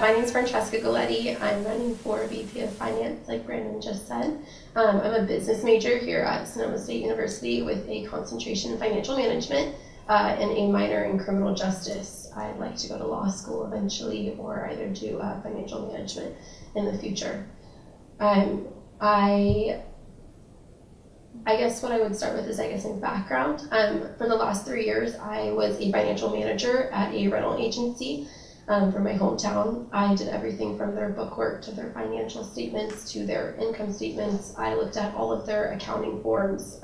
My name is Francesca Galletti. I'm running for VP of Finance, like Brandon just said. I'm a business major here at Sonoma State University with a concentration in financial management and a minor in criminal justice. I'd like to go to law school eventually, or either do financial management in the future. I guess what I would start with is, in background. For the last 3 years, I was a financial manager at a rental agency from my hometown. I did everything from their bookwork to their financial statements to their income statements. I looked at all of their accounting forms.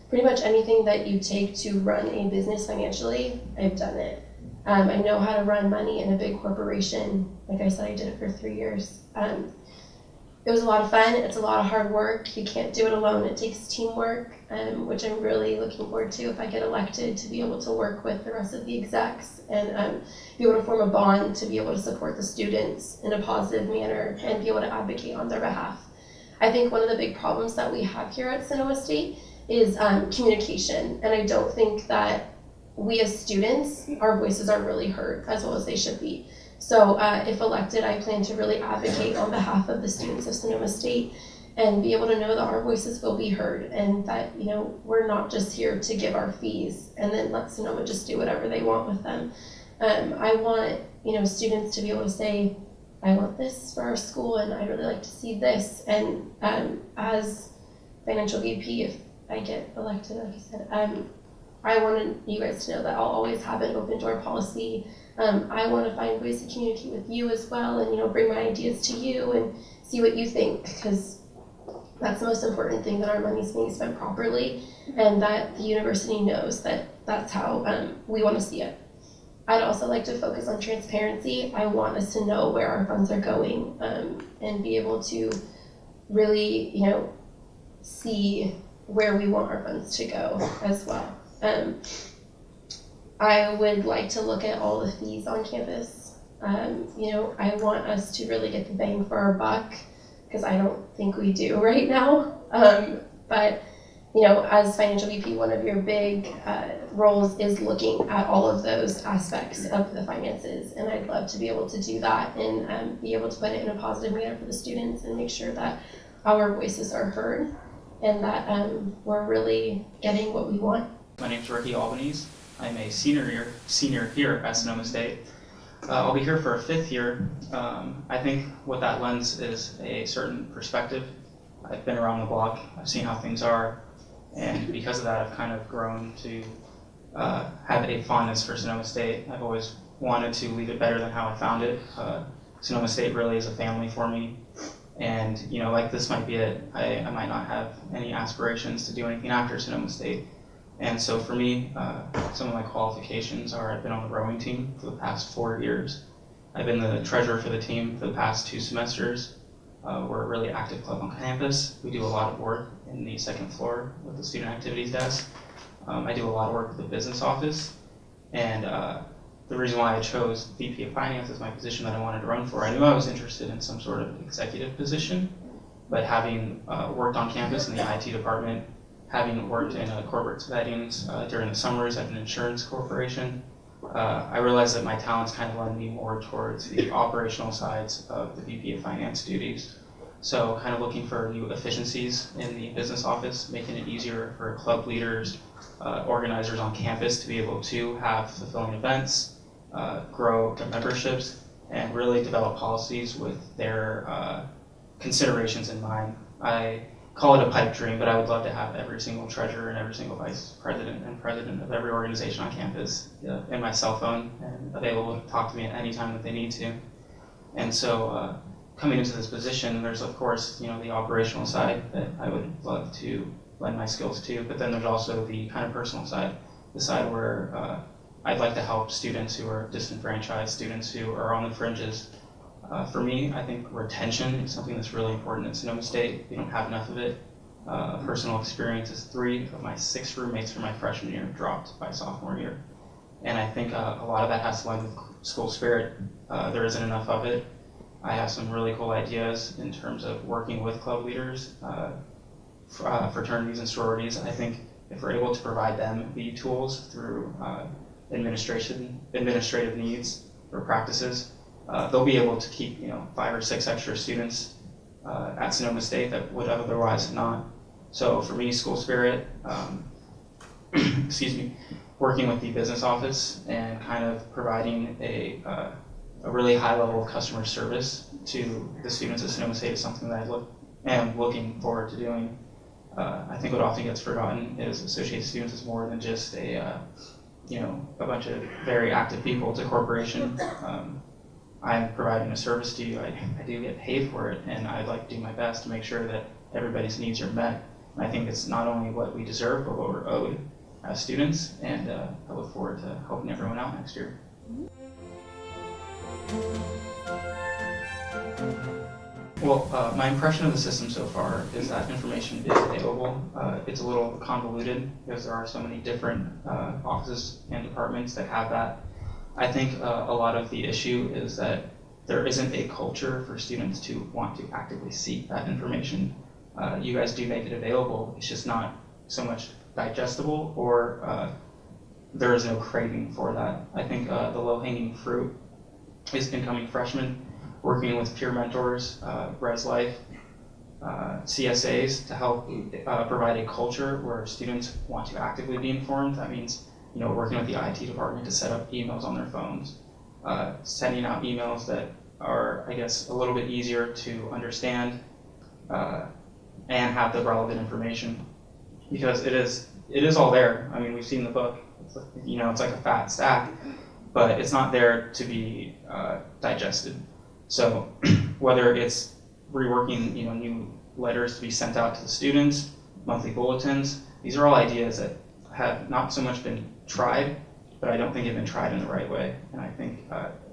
Pretty much anything that you take to run a business financially, I've done it. I know how to run money in a big corporation. Like I said, I did it for 3 years. It was a lot of fun. It's a lot of hard work. You can't do it alone. It takes teamwork, which I'm really looking forward to if I get elected, to be able to work with the rest of the execs and be able to form a bond, to be able to support the students in a positive manner and be able to advocate on their behalf. I think one of the big problems that we have here at Sonoma State is communication, and I don't think that we as students, our voices are really heard as well as they should be. So if elected, I plan to really advocate on behalf of the students of Sonoma State and be able to know that our voices will be heard, and that, we're not just here to give our fees and then let Sonoma just do whatever they want with them. I want, students to be able to say, I want this for our school and I'd really like to see this. And as financial VP, if I get elected, like I said, I want you guys to know that I'll always have an open door policy. I want to find ways to communicate with you as well, and bring my ideas to you and see what you think, because that's the most important thing, that our money's being spent properly and that the university knows that that's how we want to see it. I'd also like to focus on transparency. I want us to know where our funds are going and be able to really, see where we want our funds to go as well. I would like to look at all the fees on campus. I want us to really get the bang for our buck, because I don't think we do right now. But as financial VP, one of your big roles is looking at all of those aspects of the finances, and I'd love to be able to do that and be able to put it in a positive manner for the students and make sure that our voices are heard and that we're really getting what we want. My name is Ricky Albanese. I'm a senior here at Sonoma State. I'll be here for a 5th year. I think what that lends is a certain perspective. I've been around the block. I've seen how things are, and because of that, I've kind of grown to have a fondness for Sonoma State. I've always wanted to leave it better than how I found it. Sonoma State really is a family for me, and like this might be it. I might not have any aspirations to do anything after Sonoma State. And so for me, some of my qualifications are, I've been on the rowing team for the past 4 years. I've been the treasurer for the team for the past 2 semesters. We're a really active club on campus. We do a lot of work in the 2nd floor with the student activities desk. I do a lot of work with the business office. And the reason why I chose VP of Finance as my position that I wanted to run for, I knew I was interested in some sort of executive position, but having worked on campus in the IT department, having worked in corporate settings during the summers at an insurance corporation, I realized that my talents kind of lend me more towards the operational sides of the VP of Finance duties. So kind of looking for new efficiencies in the business office, making it easier for club leaders, organizers on campus to be able to have fulfilling events, grow their memberships, and really develop policies with their considerations in mind. I call it a pipe dream, but I would love to have every single treasurer and every single vice president and president of every organization on campus in my cell phone and available to talk to me at any time that they need to. And so coming into this position, there's of course, the operational side that I would love to lend my skills to, but then there's also the kind of personal side, the side where I'd like to help students who are disenfranchised, students who are on the fringes. For me, I think retention is something that's really important at Sonoma State. We don't have enough of it. Personal experience is 3 of my 6 roommates from my freshman year dropped by sophomore year. And I think a lot of that has to line with school spirit. There isn't enough of it. I have some really cool ideas in terms of working with club leaders, fraternities and sororities. I think if we're able to provide them the tools through administrative needs or practices, they'll be able to keep 5 or 6 extra students at Sonoma State that would otherwise not. So for me, School Spirit, excuse me, working with the business office and kind of providing a really high level of customer service to the students at Sonoma State is something that I am looking forward to doing. I think what often gets forgotten is Associated Students is more than just a bunch of very active people. It's a corporation. I'm providing a service to you. I do get paid for it, and I'd like to do my best to make sure that everybody's needs are met. And I think it's not only what we deserve, but what we're owed as students, and I look forward to helping everyone out next year. Well, my impression of the system so far is that information is available. It's a little convoluted because there are so many different offices and departments that have that. I think a lot of the issue is that there isn't a culture for students to want to actively seek that information. You guys do make it available, it's just not so much digestible, or there is no craving for that. I think the low-hanging fruit is incoming freshmen working with peer mentors, Res Life, CSAs to help provide a culture where students want to actively be informed. That means working with the IT department to set up emails on their phones, sending out emails that are, I guess, a little bit easier to understand and have the relevant information, because it is all there. I mean, we've seen the book. It's like a fat stack, but it's not there to be digested. So whether it's reworking new letters to be sent out to the students, monthly bulletins, these are all ideas that have not so much been tried, but I don't think have been tried in the right way. And I think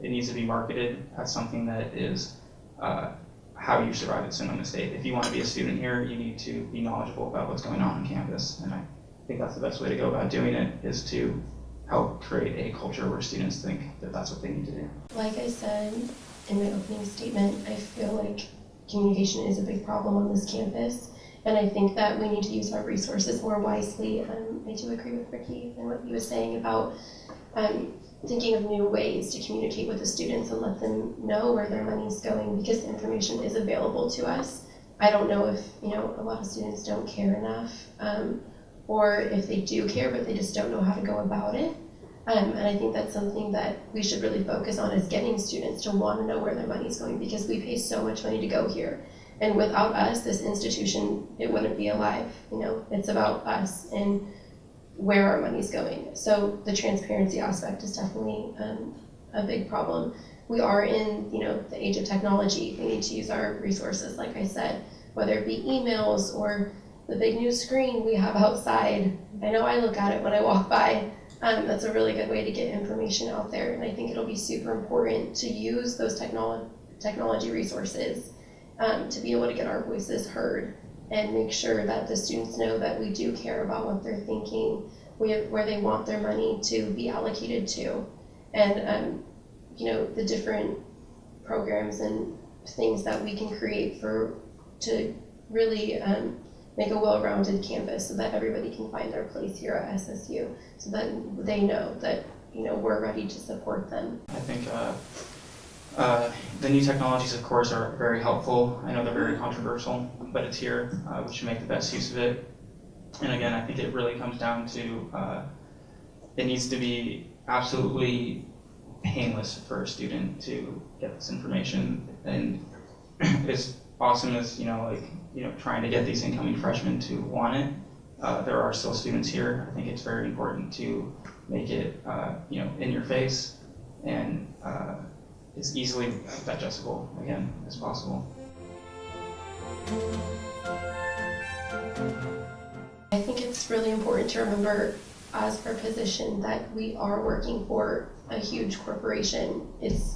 it needs to be marketed as something that is how you survive at Sonoma State. If you want to be a student here, you need to be knowledgeable about what's going on campus. And I think that's the best way to go about doing it, is to help create a culture where students think that that's what they need to do. Like I said in my opening statement, I feel like communication is a big problem on this campus. And I think that we need to use our resources more wisely. I do agree with Ricky and what he was saying about thinking of new ways to communicate with the students and let them know where their money's going, because information is available to us. I don't know if a lot of students don't care enough, or if they do care but they just don't know how to go about it. And I think that's something that we should really focus on, is getting students to want to know where their money's going, because we pay so much money to go here. And without us, this institution, it wouldn't be alive. It's about us and where our money's going. So the transparency aspect is definitely a big problem. We are in, the age of technology. We need to use our resources, like I said, whether it be emails or the big new screen we have outside. I know I look at it when I walk by. That's a really good way to get information out there. And I think it'll be super important to use those technology resources to be able to get our voices heard and make sure that the students know that we do care about what they're thinking, where they want their money to be allocated to, and the different programs and things that we can create to really make a well-rounded campus, so that everybody can find their place here at SSU, so that they know that we're ready to support them. I think the new technologies, of course, are very helpful. I know they're very controversial, but it's here. We should make the best use of it. And again, I think it really comes down to it needs to be absolutely painless for a student to get this information. And as awesome as trying to get these incoming freshmen to want it, there are still students here. I think it's very important to make it in your face and as easily digestible again as possible. I think it's really important to remember, as our position, that we are working for a huge corporation. It's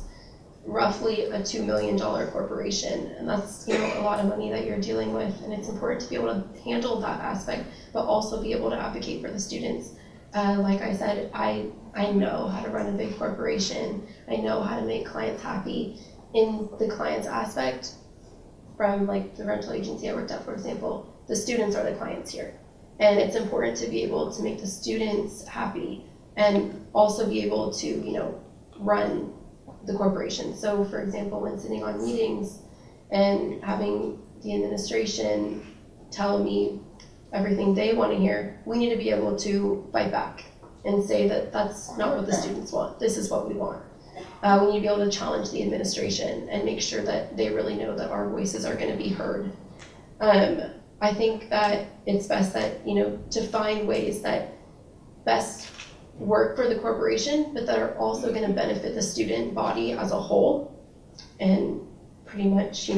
roughly a $2 million corporation, and that's a lot of money that you're dealing with, and it's important to be able to handle that aspect, but also be able to advocate for the students. Like I said, I know how to run a big corporation. I know how to make clients happy. In the clients aspect, from like the rental agency I worked at, for example, the students are the clients here. And it's important to be able to make the students happy and also be able to, run the corporation. So for example, when sitting on meetings and having the administration tell me everything they want to hear, we need to be able to fight back and say that that's not what the students want, this is what we want. We need to be able to challenge the administration and make sure that they really know that our voices are going to be heard. I think that it's best that, to find ways that best work for the corporation, but that are also going to benefit the student body as a whole. And pretty much,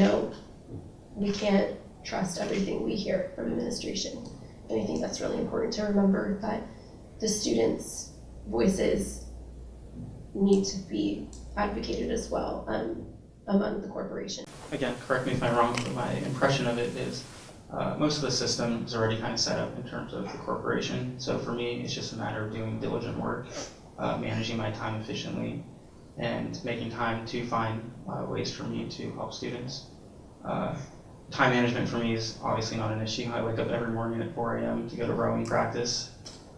we can't trust everything we hear from administration. And I think that's really important to remember, that the students' voices need to be advocated as well among the corporation. Again, correct me if I'm wrong, but my impression of it is most of the system is already kind of set up in terms of the corporation. So for me, it's just a matter of doing diligent work, managing my time efficiently, and making time to find ways for me to help students. Time management for me is obviously not an issue. I wake up every morning at 4 a.m. to go to rowing practice.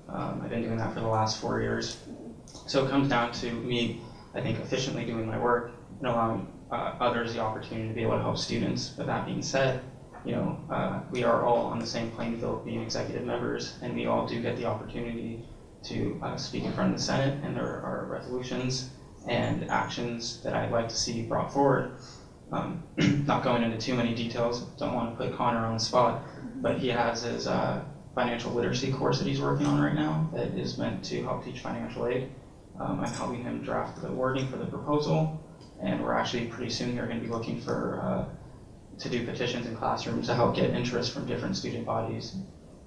I've been doing that for the last 4 years. So it comes down to me, I think, efficiently doing my work and allowing others the opportunity to be able to help students. But that being said, we are all on the same playing field being executive members, and we all do get the opportunity to speak in front of the Senate, and there are resolutions and actions that I'd like to see brought forward. Not going into too many details, don't want to put Connor on the spot, but he has his financial literacy course that he's working on right now that is meant to help teach financial aid. I'm helping him draft the wording for the proposal, and we're actually pretty soon here going to be looking for to do petitions in classrooms to help get interest from different student bodies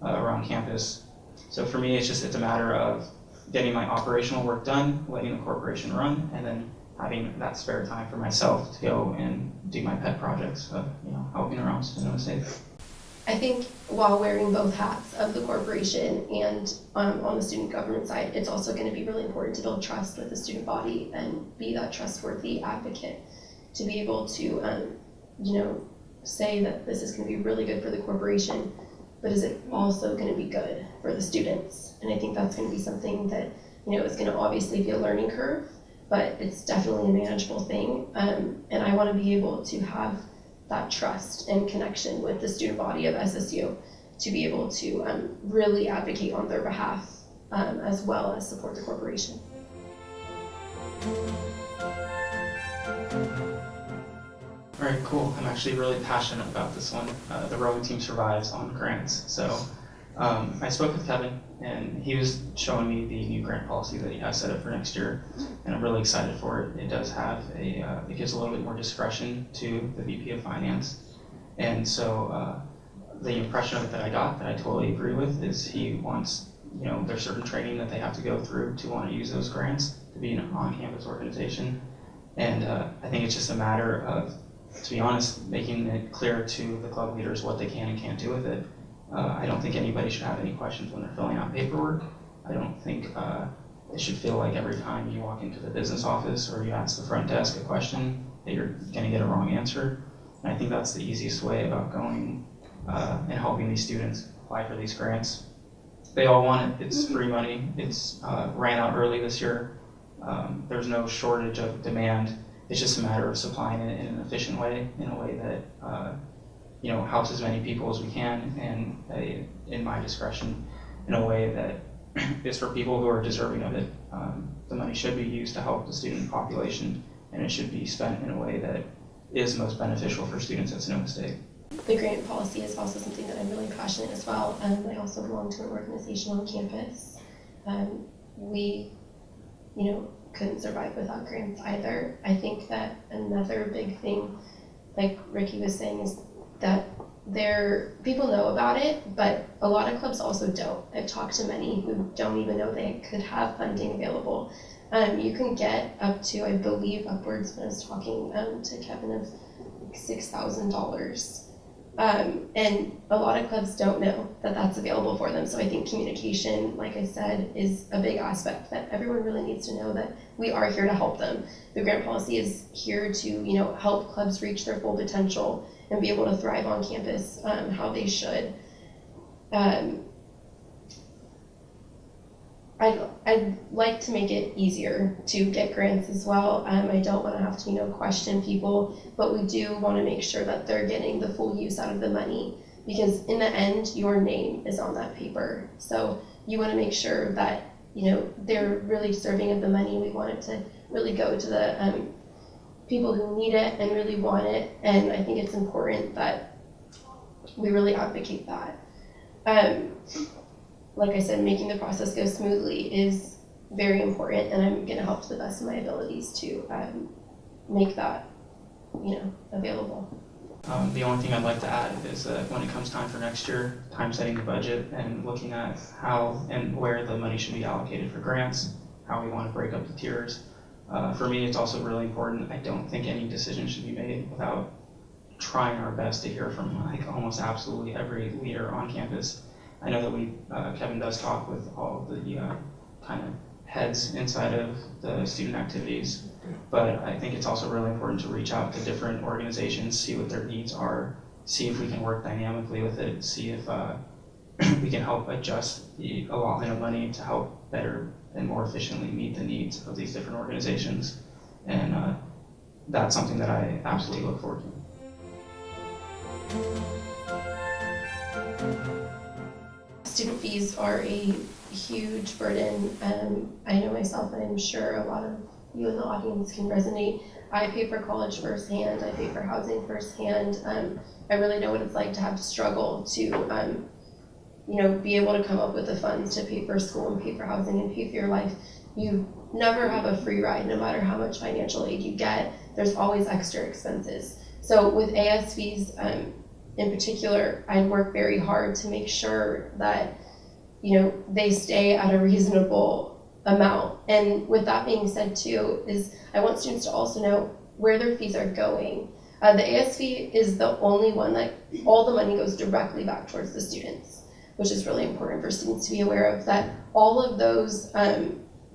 around campus. So for me, it's a matter of getting my operational work done, letting the corporation run, and then having that spare time for myself to go and do my pet projects of helping around Sonoma State. I think while wearing both hats of the corporation and on the student government side, it's also going to be really important to build trust with the student body and be that trustworthy advocate to be able to, say that this is going to be really good for the corporation, but is it also going to be good for the students? And I think that's going to be something that, is going to obviously be a learning curve, but it's definitely a manageable thing. And I want to be able to have that trust and connection with the student body of SSU to be able to really advocate on their behalf as well as support the corporation. All right, cool. I'm actually really passionate about this one. The rowing team survives on grants. So I spoke with Kevin, and he was showing me the new grant policy that he has set up for next year, and I'm really excited for it. It does have it gives a little bit more discretion to the VP of Finance, and so the impression of it that I got, that I totally agree with, is he wants, there's certain training that they have to go through to want to use those grants to be an on-campus organization, and I think it's just a matter of, to be honest, making it clear to the club leaders what they can and can't do with it. I don't think anybody should have any questions when they're filling out paperwork. I don't think it should feel like every time you walk into the business office or you ask the front desk a question that you're going to get a wrong answer. And I think that's the easiest way about going and helping these students apply for these grants. They all want it. It's free money. It's ran out early this year. There's no shortage of demand. It's just a matter of supplying it in an efficient way, in a way that helps as many people as we can, and in my discretion, in a way that is for people who are deserving of it. The money should be used to help the student population, and it should be spent in a way that is most beneficial for students at Sonoma State. The grant policy is also something that I'm really passionate as well. I also belong to an organization on campus. We, couldn't survive without grants either. I think that another big thing, like Ricky was saying, is that people know about it, but a lot of clubs also don't. I've talked to many who don't even know they could have funding available. You can get up to, I believe, upwards, when I was talking to Kevin, of $6,000. And a lot of clubs don't know that that's available for them. So I think communication, like I said, is a big aspect that everyone really needs to know, that we are here to help them. The grant policy is here to, help clubs reach their full potential and be able to thrive on campus how they should. I I'd like to make it easier to get grants as well. I don't want to have to, question people, but we do want to make sure that they're getting the full use out of the money, because in the end, your name is on that paper. So you want to make sure that, they're really deserving of the money. We want it to really go to the people who need it and really want it. And I think it's important that we really advocate that. Like I said, making the process go smoothly is very important, and I'm going to help to the best of my abilities to make that, available. The only thing I'd like to add is that when it comes time for next year, time setting the budget and looking at how and where the money should be allocated for grants, how we want to break up the tiers. For me, it's also really important. I don't think any decision should be made without trying our best to hear from almost absolutely every leader on campus. I know that Kevin does talk with all the kind of heads inside of the student activities, but I think it's also really important to reach out to different organizations, see what their needs are, see if we can work dynamically with it, see if we can help adjust the allotment of money to help better and more efficiently meet the needs of these different organizations. And that's something that I absolutely look forward to. Student fees are a huge burden. I know myself, and I'm sure a lot of you in the audience can resonate. I pay for college firsthand. I pay for housing firsthand. I really know what it's like to have to struggle to, be able to come up with the funds to pay for school and pay for housing and pay for your life. You never have a free ride, no matter how much financial aid you get. There's always extra expenses. So with AS fees, in particular, I work very hard to make sure that, they stay at a reasonable amount. And with that being said too, is I want students to also know where their fees are going. The AS fee is the only one that all the money goes directly back towards the students, which is really important for students to be aware of, that all of those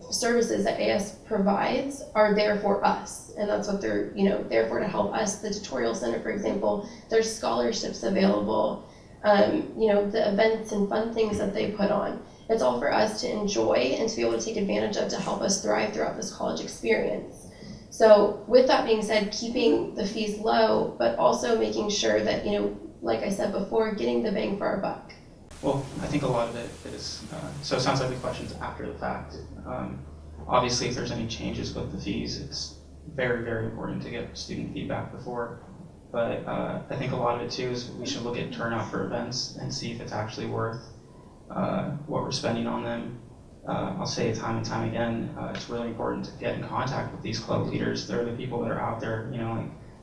services that AS provides are there for us, and that's what they're there for, to help us. The tutorial center, for example, there's scholarships available, the events and fun things that they put on. It's all for us to enjoy and to be able to take advantage of, to help us thrive throughout this college experience. So with that being said, keeping the fees low, but also making sure that, like I said before, getting the bang for our buck. Well, I think a lot of it is, so it sounds like the question's after the fact. Obviously, if there's any changes with the fees, it's very, very important to get student feedback before. But I think a lot of it too is we should look at turnout for events and see if it's actually worth what we're spending on them. I'll say time and time again, it's really important to get in contact with these club leaders. They're the people that are out there,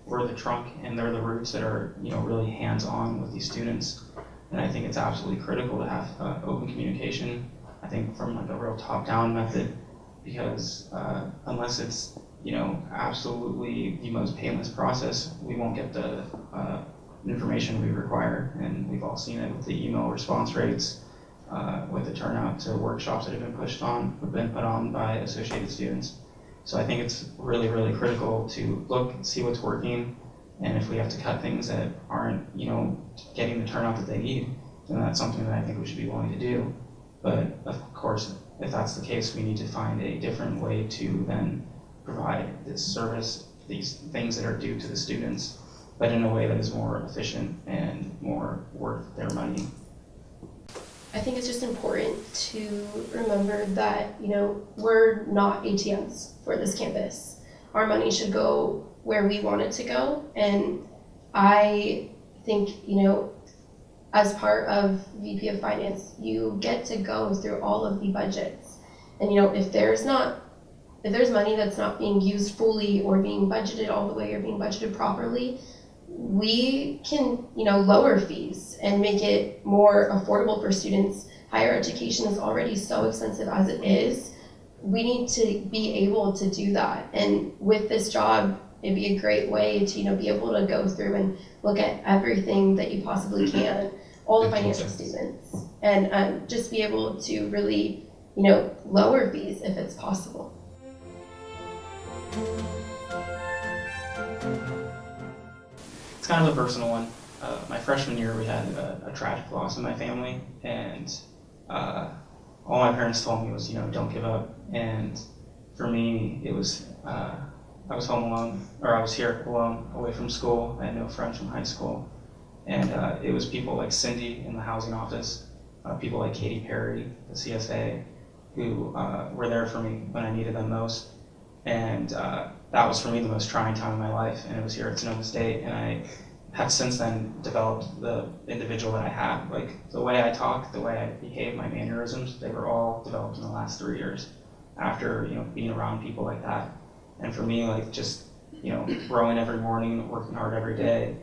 we're the trunk and they're the roots that are, really hands-on with these students. And I think it's absolutely critical to have open communication, I think from a real top-down method, because unless it's, absolutely the most painless process, we won't get the information we require. And we've all seen it with the email response rates, with the turnout to workshops that have been put on by associated students. So I think it's really, really critical to look and see what's working. And if we have to cut things that aren't, getting the turnout that they need, then that's something that I think we should be willing to do. But of course, if that's the case, we need to find a different way to then provide this service, these things that are due to the students, but in a way that is more efficient and more worth their money. I think it's just important to remember that, we're not ATMs for this campus. Our money should go where we want it to go. And I think, as part of VP of Finance, you get to go through all of the budgets. And, if there's money that's not being used fully or being budgeted all the way or being budgeted properly, we can, lower fees and make it more affordable for students. Higher education is already so expensive as it is. We need to be able to do that. And with this job, it'd be a great way to, be able to go through and look at everything that you possibly can, all the financial statements, and just be able to really, lower fees if it's possible. It's kind of a personal one. My freshman year, we had a tragic loss in my family, and all my parents told me was, don't give up. And for me, it was, I was home alone, or I was here alone, away from school. I had no friends from high school. And it was people like Cindy in the housing office, people like Katy Perry, the CSA, who were there for me when I needed them most. And that was for me the most trying time of my life, and it was here at Sonoma State. And I have since then developed the individual that I have. Like the way I talk, the way I behave, my mannerisms, they were all developed in the last 3 years after being around people like that. And for me, like just growing every morning, working hard every day,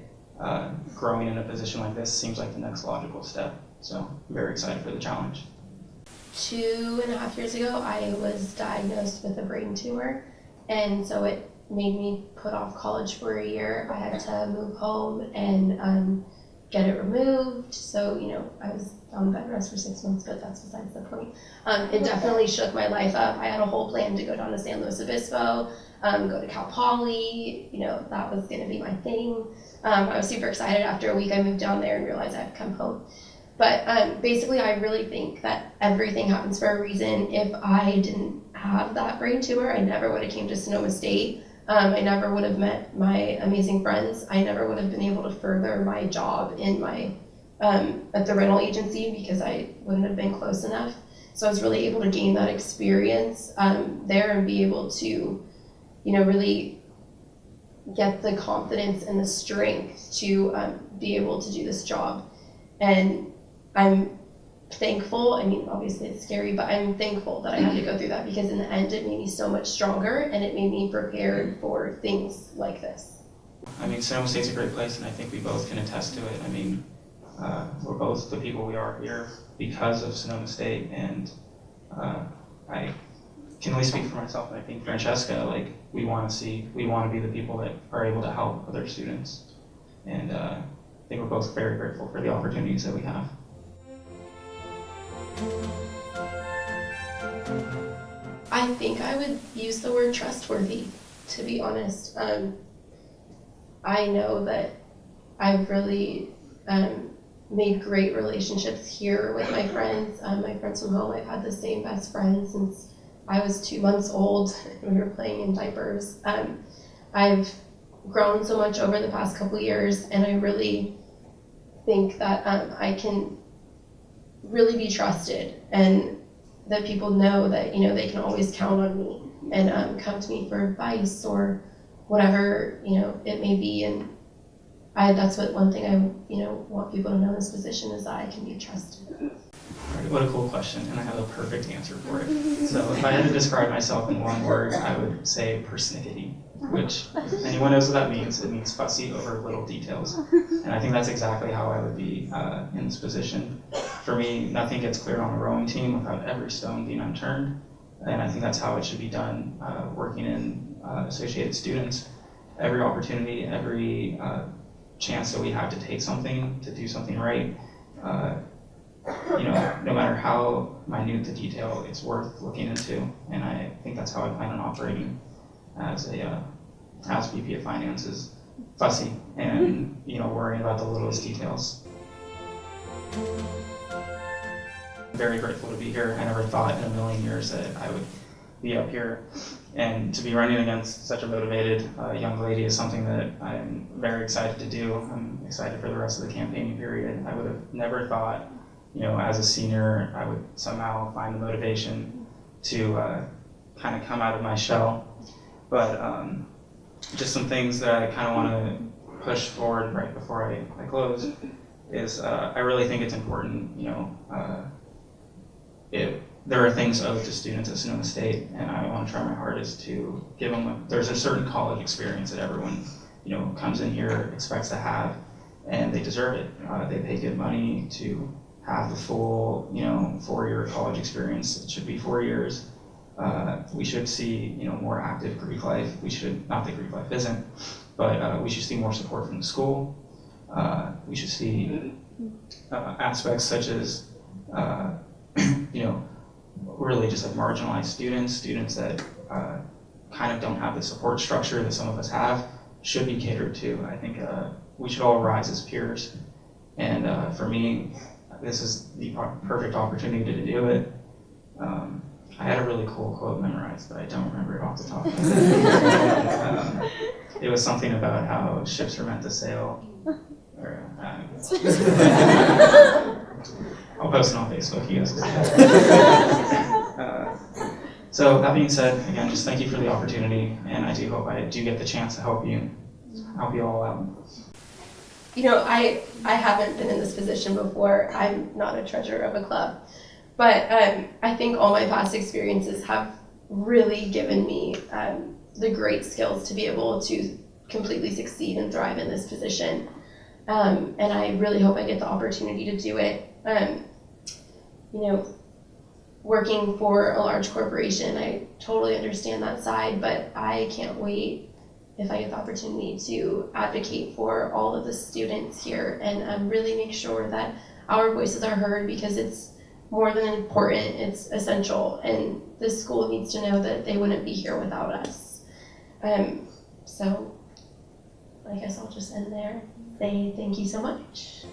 growing in a position like this seems like the next logical step. So I'm very excited for the challenge. 2.5 years ago, I was diagnosed with a brain tumor, and so it made me put off college for a year. I had to move home and get it removed. So, I was on bed rest for 6 months, but that's besides the point. It definitely shook my life up. I had a whole plan to go down to San Luis Obispo, go to Cal Poly, that was gonna be my thing. I was super excited. After a week, I moved down there and realized I had to come home. But basically, I really think that everything happens for a reason. If I didn't have that brain tumor, I never would have came to Sonoma State. I never would have met my amazing friends. I never would have been able to further my job in my at the rental agency because I wouldn't have been close enough. So I was really able to gain that experience there and be able to, really get the confidence and the strength to be able to do this job. And I'm thankful. I mean, obviously it's scary, but I'm thankful that I had to go through that because in the end it made me so much stronger and it made me prepared for things like this. I mean, Sonoma State's a great place, and I think we both can attest to it. I mean, we're both the people we are here because of Sonoma State, and I can only speak for myself, and I think Francesca, like, we want to be the people that are able to help other students, and I think we're both very grateful for the opportunities that we have. I think I would use the word trustworthy, to be honest. I know that I've really made great relationships here with my friends. My friends from home, I've had the same best friend since I was 2 months old and we were playing in diapers. I've grown so much over the past couple years, and I really think that I can really be trusted, and that people know that they can always count on me and come to me for advice or whatever it may be. And that's one thing I want people to know in this position is that I can be trusted. What a cool question, and I have a perfect answer for it. So if I had to describe myself in one word, I would say persnickety, which if anyone knows what that means, it means fussy over little details. And I think that's exactly how I would be in this position. For me, nothing gets cleared on a rowing team without every stone being unturned. And I think that's how it should be done working in Associated Students. Every opportunity, every chance that we have to take something, to do something right, no matter how minute the detail, it's worth looking into. And I think that's how I plan on operating as VP of Finance, is fussy and worrying about the littlest details. I'm very grateful to be here. I never thought in a million years that I would be up here, and to be running against such a motivated young lady is something that I'm very excited to do. I'm excited for the rest of the campaigning period. I would have never thought, as a senior, I would somehow find the motivation to kind of come out of my shell. But just some things that I kind of want to push forward right before I close is I really think it's important, there are things owed to students at Sonoma State, and I want to try my hardest to give them there's a certain college experience that everyone, comes in here, expects to have, and they deserve it. They pay good money to have the full, 4-year college experience. It should be 4 years. We should see, more active Greek life. Not that Greek life isn't, but we should see more support from the school. We should see aspects such as, really just like marginalized students that kind of don't have the support structure that some of us have, should be catered to. I think we should all rise as peers. And for me, this is the perfect opportunity to do it. I had a really cool quote memorized, but I don't remember it off the top of my head. It was something about how ships are meant to sail. Or, I'll post it on Facebook, you guys can see that. So that being said, again, just thank you for the opportunity, and I do hope I do get the chance to help you all out. You know, I haven't been in this position before. I'm not a treasurer of a club. But I think all my past experiences have really given me the great skills to be able to completely succeed and thrive in this position. And I really hope I get the opportunity to do it. You know, working for a large corporation, I totally understand that side, but I can't wait if I get the opportunity to advocate for all of the students here and really make sure that our voices are heard, because it's more than important, it's essential, and this school needs to know that they wouldn't be here without us. So I guess I'll just end there. Say thank you so much.